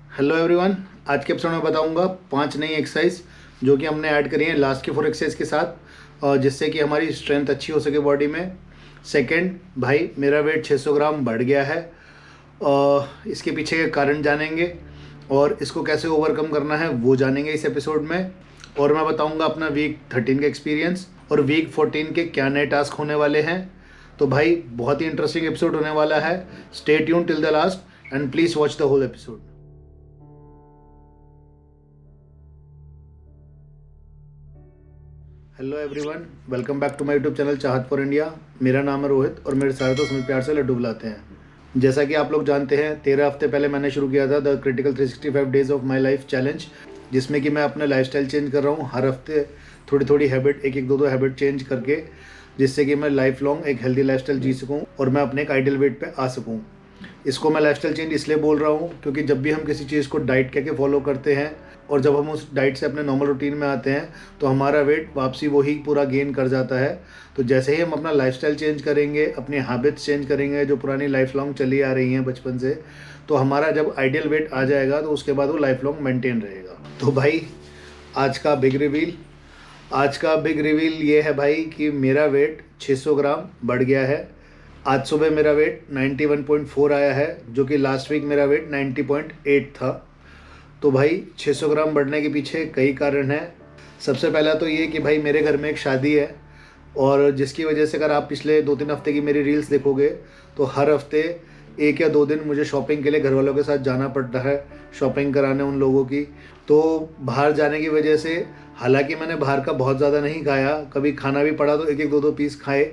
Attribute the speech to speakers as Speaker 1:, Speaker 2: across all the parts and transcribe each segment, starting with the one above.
Speaker 1: Hello everyone. आज के episode में बताऊंगा 5 नई एक्सरसाइज जो कि हमने ऐड करी हैं लास्ट के 4 एक्सरसाइज के साथ, और जिससे कि हमारी स्ट्रेंथ अच्छी हो सके बॉडी में। सेकंड, भाई मेरा वेट 600 ग्राम बढ़ गया है, और इसके पीछे के कारण जानेंगे और इसको कैसे ओवरकम करना है वो जानेंगे इस एपिसोड में। और मैं बताऊंगा अपना वीक 13 का एक्सपीरियंस और वीक 14 के क्या नए टास्क होने वाले हैं। तो भाई बहुत ही इंटरेस्टिंग एपिसोड होने वाला है। Stay tune till the last end please watch the whole episode. Hello everyone, welcome back to my YouTube channel Chahat for India. मेरा नाम है रोहित और मेरे सारे दोस्त मुझे प्यार से लड्डू बुलाते हैं। जैसा कि आप लोग जानते हैं, 13 हफ्ते पहले मैंने शुरू किया था the critical 365 days of my life challenge, जिसमें कि मैं अपना लाइफस्टाइल चेंज कर रहा हूँ। हर हफ्ते थोड़ी थोड़ी हैबिट, एक एक दो हैबिट चेंज करके, जिससे कि मैं लाइफ लॉन्ग एक हेल्दी लाइफस्टाइल जी सकूँ और मैं अपने एक आइडियल वेट पे आ सकूँ। इसको मैं लाइफस्टाइल चेंज इसलिए बोल रहा हूँ क्योंकि जब भी हम किसी चीज़ को डाइट कह के फॉलो करते हैं और जब हम उस डाइट से अपने नॉर्मल रूटीन में आते हैं तो हमारा वेट वापसी वही पूरा गेन कर जाता है। तो जैसे ही हम अपना लाइफस्टाइल चेंज करेंगे, अपनी हैबिट्स चेंज करेंगे जो पुरानी लाइफ लॉन्ग चली आ रही हैं बचपन से, तो हमारा जब आइडियल वेट आ जाएगा तो उसके बाद वो लाइफ लॉन्ग मेंटेन रहेगा। तो भाई आज का बिग रिवील ये है भाई कि मेरा वेट 600 ग्राम बढ़ गया है। आज सुबह मेरा वेट 91.4 आया है, जो कि लास्ट वीक मेरा वेट 90.8 था। तो भाई 600 ग्राम बढ़ने के पीछे कई कारण हैं। सबसे पहला तो ये कि भाई मेरे घर में एक शादी है, और जिसकी वजह से अगर आप पिछले 2-3 हफ्ते की मेरी रील्स देखोगे तो हर हफ्ते 1 या 2 दिन मुझे शॉपिंग के लिए घर वालों के साथ जाना पड़ता है, शॉपिंग कराने उन लोगों की। तो बाहर जाने की वजह से, हालांकि मैंने बाहर का बहुत ज़्यादा नहीं खाया, कभी खाना भी पड़ा तो एक एक दो दो पीस खाए।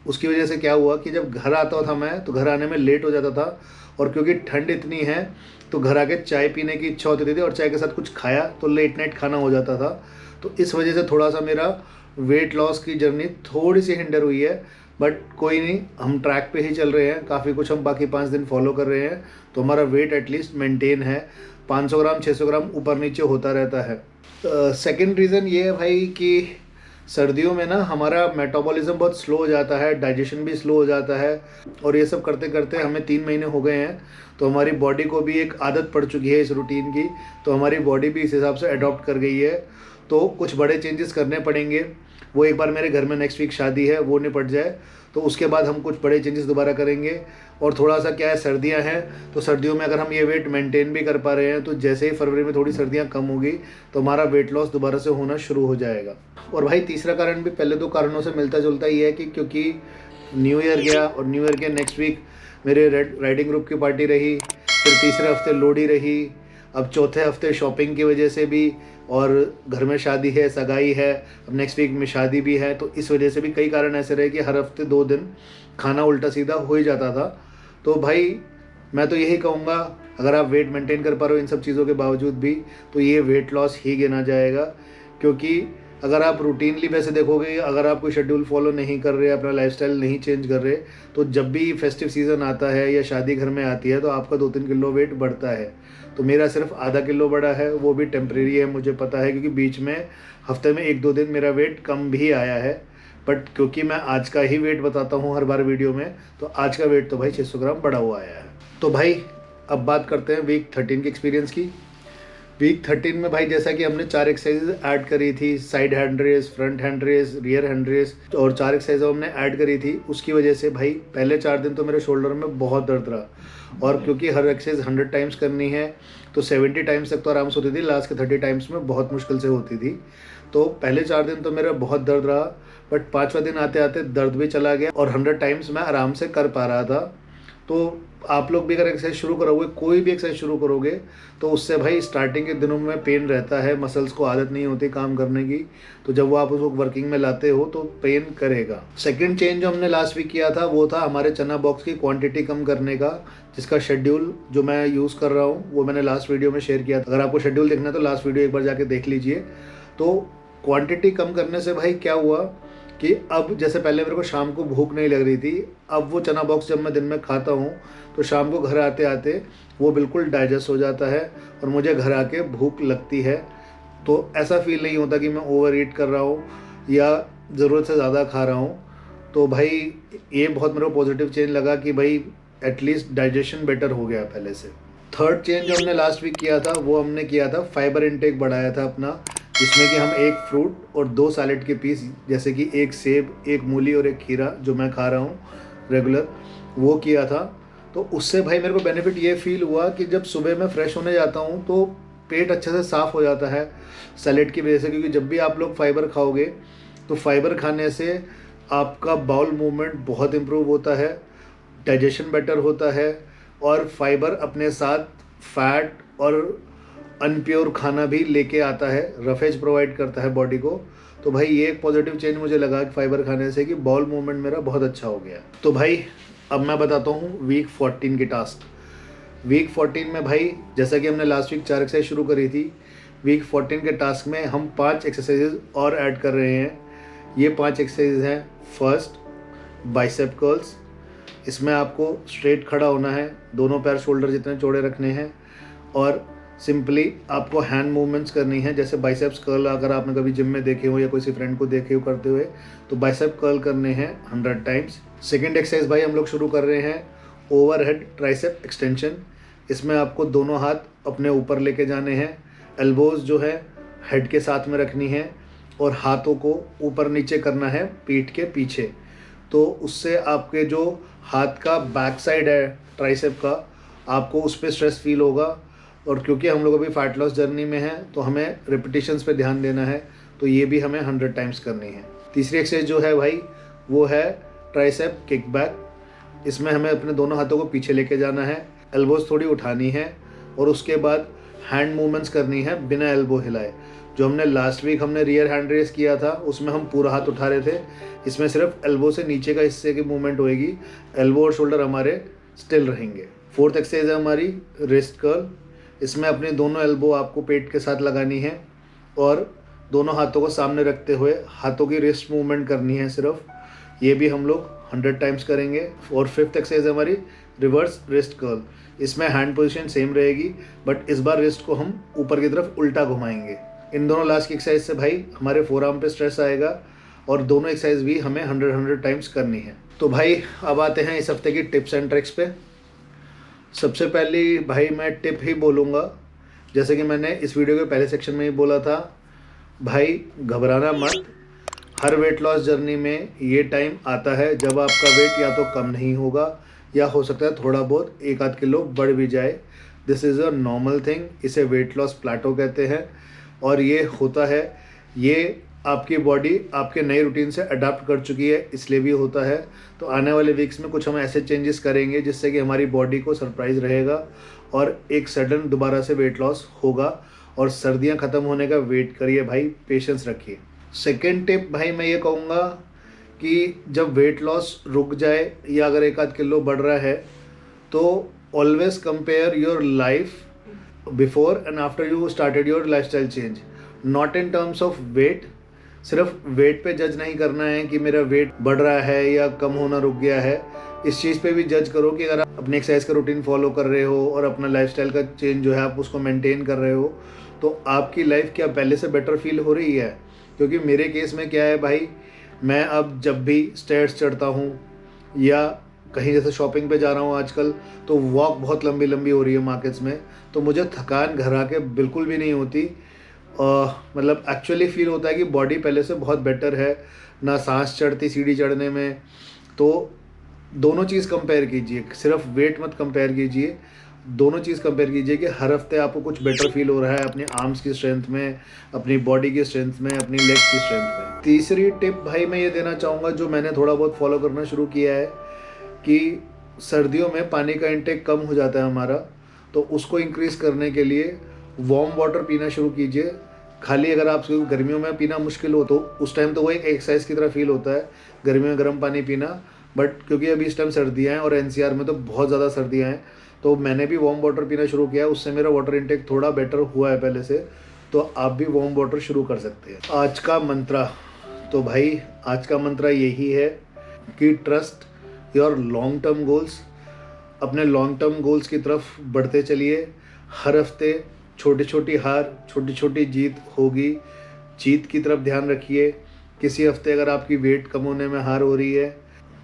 Speaker 1: उसकी वजह से क्या हुआ कि जब घर आता था मैं तो घर आने में लेट हो जाता था, और क्योंकि ठंड इतनी है तो घर आके चाय पीने की इच्छा होती थी और चाय के साथ कुछ खाया तो लेट नाइट खाना हो जाता था। तो इस वजह से थोड़ा सा मेरा वेट लॉस की जर्नी थोड़ी सी हिंडर हुई है। बट कोई नहीं, हम ट्रैक पे ही चल रहे हैं, काफ़ी कुछ हम बाकी 5 दिन फॉलो कर रहे हैं, तो हमारा वेट एटलीस्ट मेंटेन है। 500 ग्राम 600 ग्राम ऊपर नीचे होता रहता है। सेकेंड रीज़न ये है भाई कि सर्दियों में ना हमारा मेटाबॉलिज्म बहुत स्लो हो जाता है, डाइजेशन भी स्लो हो जाता है, और ये सब करते करते हमें 3 महीने हो गए हैं, तो हमारी बॉडी को भी एक आदत पड़ चुकी है इस रूटीन की। तो हमारी बॉडी भी इस हिसाब से अडॉप्ट कर गई है। तो कुछ बड़े चेंजेस करने पड़ेंगे। वो एक बार मेरे घर में नेक्स्ट वीक शादी है, वो निपट जाए तो उसके बाद हम कुछ बड़े चेंजेस दोबारा करेंगे। और थोड़ा सा क्या है, सर्दियां हैं, तो सर्दियों में अगर हम ये वेट मेंटेन भी कर पा रहे हैं तो जैसे ही फरवरी में थोड़ी सर्दियां कम होगी तो हमारा वेट लॉस दोबारा से होना शुरू हो जाएगा। और भाई तीसरा कारण भी पहले 2 कारणों से मिलता जुलता ही है कि क्योंकि न्यू ईयर गया और न्यू ईयर के नेक्स्ट वीक मेरे राइडिंग ग्रुप की पार्टी रही, फिर तीसरे हफ्ते लोहड़ी रही, अब चौथे हफ्ते शॉपिंग की वजह से भी, और घर में शादी है, सगाई है, अब नेक्स्ट वीक में शादी भी है, तो इस वजह से भी कई कारण ऐसे रहे कि हर हफ्ते 2 दिन खाना उल्टा सीधा हो ही जाता था। तो भाई मैं तो यही कहूँगा, अगर आप वेट मेंटेन कर पा रहे हो इन सब चीज़ों के बावजूद भी, तो ये वेट लॉस ही गिना जाएगा। क्योंकि अगर आप रूटीनली वैसे देखोगे, अगर आप कोई शेड्यूल फॉलो नहीं कर रहे, अपना लाइफस्टाइल नहीं चेंज कर रहे, तो जब भी फेस्टिव सीज़न आता है या शादी घर में आती है तो आपका 2-3 किलो वेट बढ़ता है। तो मेरा सिर्फ आधा किलो बढ़ा है, वो भी टेम्प्रेरी है, मुझे पता है, क्योंकि बीच में हफ्ते में 1-2 दिन मेरा वेट कम भी आया है। बट क्योंकि मैं आज का ही वेट बताता हूँ हर बार वीडियो में, तो आज का वेट तो भाई 600 ग्राम बढ़ा हुआ आया है। तो भाई अब बात करते हैं वीक 13 के एक्सपीरियंस की। वीक 13 में भाई जैसा कि हमने 4 एक्सरसाइज ऐड करी थी, side hand raise, front hand raise, rear hand raise, और 4 एक्सरसाइज हमने ऐड करी थी। उसकी वजह से भाई पहले 4 दिन तो मेरे शोल्डर में बहुत दर्द रहा, और क्योंकि हर एक्सरसाइज 100 टाइम्स करनी है तो 70 टाइम्स तक तो आराम से होती थी, लास्ट के 30 टाइम्स में बहुत मुश्किल से होती थी। तो पहले 4 दिन तो मेरा बहुत दर्द रहा, बट 5वां दिन आते आते दर्द भी चला गया और 100 टाइम्स मैं आराम से कर पा रहा था। तो आप लोग भी अगर एक्सरसाइज शुरू करोगे, कोई भी एक्सरसाइज शुरू करोगे, तो उससे भाई स्टार्टिंग के दिनों में पेन रहता है, मसल्स को आदत नहीं होती काम करने की, तो जब वो आप उसको वर्किंग में लाते हो तो पेन करेगा। सेकंड चेंज जो हमने लास्ट वीक किया था वो था हमारे चना बॉक्स की क्वांटिटी कम करने का, जिसका शेड्यूल जो मैं यूज़ कर रहा हूँ वो मैंने लास्ट वीडियो में शेयर किया था। अगर आपको शेड्यूल देखना है तो लास्ट वीडियो एक बार जाके देख लीजिए। तो क्वांटिटी कम करने से भाई क्या हुआ कि अब जैसे पहले मेरे को शाम को भूख नहीं लग रही थी, अब वो चना बॉक्स जब मैं दिन में खाता हूँ तो शाम को घर आते आते वो बिल्कुल डाइजेस्ट हो जाता है और मुझे घर आके भूख लगती है। तो ऐसा फील नहीं होता कि मैं ओवर ईट कर रहा हूँ या ज़रूरत से ज़्यादा खा रहा हूँ। तो भाई ये बहुत मेरे को पॉजिटिव चेंज लगा कि भाई एटलीस्ट डाइजेशन बेटर हो गया पहले से। थर्ड चेंज जो हमने लास्ट वीक किया था वो हमने किया था फाइबर इनटेक बढ़ाया था अपना, जिसमें कि हम एक फ्रूट और 2 सैलेड के पीस, जैसे कि एक सेब, एक मूली और एक खीरा जो मैं खा रहा हूँ रेगुलर, वो किया था। तो उससे भाई मेरे को बेनिफिट ये फील हुआ कि जब सुबह मैं फ्रेश होने जाता हूँ तो पेट अच्छे से साफ़ हो जाता है सैलेड की वजह से, क्योंकि जब भी आप लोग फाइबर खाओगे तो फाइबर खाने से आपका बाउल मूवमेंट बहुत इम्प्रूव होता है, डाइजेशन बेटर होता है, और फाइबर अपने साथ फैट और अनप्योर खाना भी लेके आता है, रफेज प्रोवाइड करता है बॉडी को। तो भाई ये एक पॉजिटिव चेंज मुझे लगा कि फाइबर खाने से कि बाउल मूवमेंट मेरा बहुत अच्छा हो गया। तो भाई अब मैं बताता हूँ वीक 14 की टास्क। वीक 14 में भाई जैसा कि हमने लास्ट वीक 4 एक्सरसाइज शुरू करी थी, वीक 14 के टास्क में हम 5 एक्सरसाइजेज और ऐड कर रहे हैं। ये 5 एक्सरसाइज हैं। First, bicep curls. इसमें आपको स्ट्रेट खड़ा होना है, दोनों पैर शोल्डर जितने चौड़े रखने हैं, और सिंपली आपको हैंड मूवमेंट्स करनी है। जैसे बाइसेप्स कर्ल अगर आपने कभी जिम में देखे हो या किसी फ्रेंड को देखे हो करते हुए, तो बाइसेप कर्ल करने हैं 100 टाइम्स। सेकेंड एक्सरसाइज भाई हम लोग शुरू कर रहे हैं ओवरहेड ट्राइसेप एक्सटेंशन। इसमें आपको दोनों हाथ अपने ऊपर लेके जाने हैं, एल्बोज जो है हेड के साथ में रखनी है, और हाथों को ऊपर नीचे करना है पीठ के पीछे। तो उससे आपके जो हाथ का बैक साइड है ट्राइसेप का, आपको उस पर स्ट्रेस फील होगा। और क्योंकि हम लोग अभी फैट लॉस जर्नी में हैं तो हमें रिपीटिशंस पे ध्यान देना है, तो ये भी हमें 100 टाइम्स करनी है। तीसरी एक्सरसाइज जो है भाई वो है ट्राइसेप किक बैक। इसमें हमें अपने दोनों हाथों को पीछे लेके जाना है, एल्बोज थोड़ी उठानी है, और उसके बाद हैंड मूवमेंट्स करनी है बिना एल्बो हिलाए। जो हमने लास्ट वीक हमने रियर हैंड रेस किया था उसमें हम पूरा हाथ उठा रहे थे, इसमें सिर्फ एल्बो से नीचे का हिस्से की मूवमेंट होएगी, एल्बो और शोल्डर हमारे स्टिल रहेंगे। फोर्थ एक्सरसाइज है हमारी रिस्ट कर्ल। इसमें अपने दोनों एल्बो आपको पेट के साथ लगानी है और दोनों हाथों को सामने रखते हुए हाथों की रिस्ट मूवमेंट करनी है सिर्फ। ये भी हम लोग 100 टाइम्स करेंगे। और फिफ्थ एक्सरसाइज है हमारी रिवर्स रिस्ट कर्ल। इसमें हैंड पोजीशन सेम रहेगी, बट इस बार रिस्ट को हम ऊपर की तरफ उल्टा घुमाएंगे। इन दोनों लास्ट की एक्सरसाइज से भाई हमारे फोरआर्म पे स्ट्रेस आएगा, और दोनों एक्सरसाइज भी हमें 100 टाइम्स करनी है। तो भाई अब आते हैं इस हफ्ते की टिप्स एंड ट्रिक्स पे। सबसे पहली भाई मैं टिप ही बोलूँगा, जैसे कि मैंने इस वीडियो के पहले सेक्शन में ही बोला था, भाई घबराना मत। हर वेट लॉस जर्नी में ये टाइम आता है जब आपका वेट या तो कम नहीं होगा या हो सकता है थोड़ा बहुत 1-8 किलो बढ़ भी जाए। This is a normal thing. इसे वेट लॉस प्लेटो कहते हैं, और ये होता है, ये आपकी बॉडी आपके नए रूटीन से अडाप्ट कर चुकी है, इसलिए भी होता है। तो आने वाले वीक्स में कुछ हम ऐसे चेंजेस करेंगे जिससे कि हमारी बॉडी को सरप्राइज़ रहेगा और एक सडन दोबारा से वेट लॉस होगा। और सर्दियां ख़त्म होने का वेट करिए भाई, पेशेंस रखिए। सेकेंड टिप भाई मैं ये कहूँगा कि जब वेट लॉस रुक जाए या अगर 1-8 किलो बढ़ रहा है, तो always compare your life before and after you started your lifestyle change, not in terms of weight. सिर्फ वेट पे जज नहीं करना है कि मेरा वेट बढ़ रहा है या कम होना रुक गया है। इस चीज़ पे भी जज करो कि अगर आप अपने एक्सरसाइज का रूटीन फॉलो कर रहे हो और अपना लाइफस्टाइल का चेंज जो है आप उसको मेंटेन कर रहे हो, तो आपकी लाइफ क्या पहले से बेटर फील हो रही है। क्योंकि मेरे केस में क्या है भाई, मैं अब जब भी स्टेयर्स चढ़ता हूँ या कहीं जैसे शॉपिंग पे जा रहा हूँ आजकल, तो वॉक बहुत लंबी लंबी हो रही है मार्केट्स में, तो मुझे थकान घर आके बिल्कुल भी नहीं होती। मतलब एक्चुअली फील होता है कि बॉडी पहले से बहुत बेटर है, ना सांस चढ़ती सीढ़ी चढ़ने में। तो दोनों चीज़ कंपेयर कीजिए, सिर्फ वेट मत कंपेयर कीजिए, दोनों चीज़ कंपेयर कीजिए कि हर हफ्ते आपको कुछ बेटर फील हो रहा है अपने आर्म्स की स्ट्रेंथ में, अपनी बॉडी की स्ट्रेंथ में, अपनी लेग्स की स्ट्रेंथ में। तीसरी टिप भाई मैं ये देना चाहूँगा जो मैंने थोड़ा बहुत फॉलो करना शुरू किया है, कि सर्दियों में पानी का इंटेक कम हो जाता है हमारा, तो उसको इंक्रीज़ करने के लिए वार्म वाटर पीना शुरू कीजिए। खाली अगर आप गर्मियों में पीना मुश्किल हो तो उस टाइम तो वो एक एक्सरसाइज की तरह फील होता है गर्मियों में गर्म पानी पीना, बट क्योंकि अभी इस टाइम सर्दियाँ हैं और एनसीआर में तो बहुत ज़्यादा सर्दियाँ हैं, तो मैंने भी वार्म वाटर पीना शुरू किया है। उससे मेरा वाटर इंटेक थोड़ा बेटर हुआ है पहले से, तो आप भी वार्म वाटर शुरू कर सकते हैं। आज का मंत्रा, तो भाई आज का मंत्रा यही है कि trust your long term goals. अपने लॉन्ग टर्म गोल्स की तरफ बढ़ते चलिए। हर हफ्ते छोटी छोटी हार, छोटी छोटी जीत होगी, जीत की तरफ ध्यान रखिए। किसी हफ्ते अगर आपकी वेट कम होने में हार हो रही है,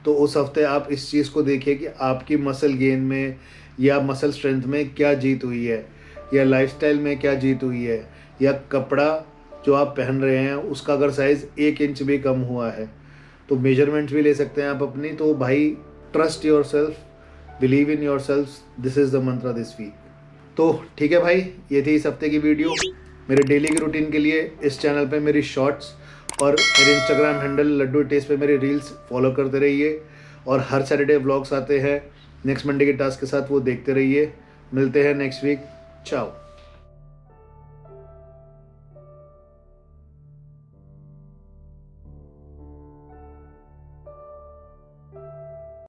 Speaker 1: तो उस हफ्ते आप इस चीज़ को देखिए कि आपकी मसल गेन में या मसल स्ट्रेंथ में क्या जीत हुई है, या लाइफस्टाइल में क्या जीत हुई है, या कपड़ा जो आप पहन रहे हैं उसका अगर साइज़ 1 इंच भी कम हुआ है तो मेजरमेंट्स भी ले सकते हैं आप अपनी। तो भाई trust yourself, believe in yourself, this is the mantra this week. तो ठीक है भाई, ये थी इस हफ्ते की वीडियो। मेरे डेली की रूटीन के लिए इस चैनल पे मेरी शॉर्ट्स और मेरे इंस्टाग्राम हैंडल लड्डू टेस्ट पे मेरी रील्स फॉलो करते रहिए। और हर सैटरडे व्लॉग्स आते हैं नेक्स्ट मंडे के टास्क के साथ, वो देखते रहिए। मिलते हैं नेक्स्ट वीक। चाओ।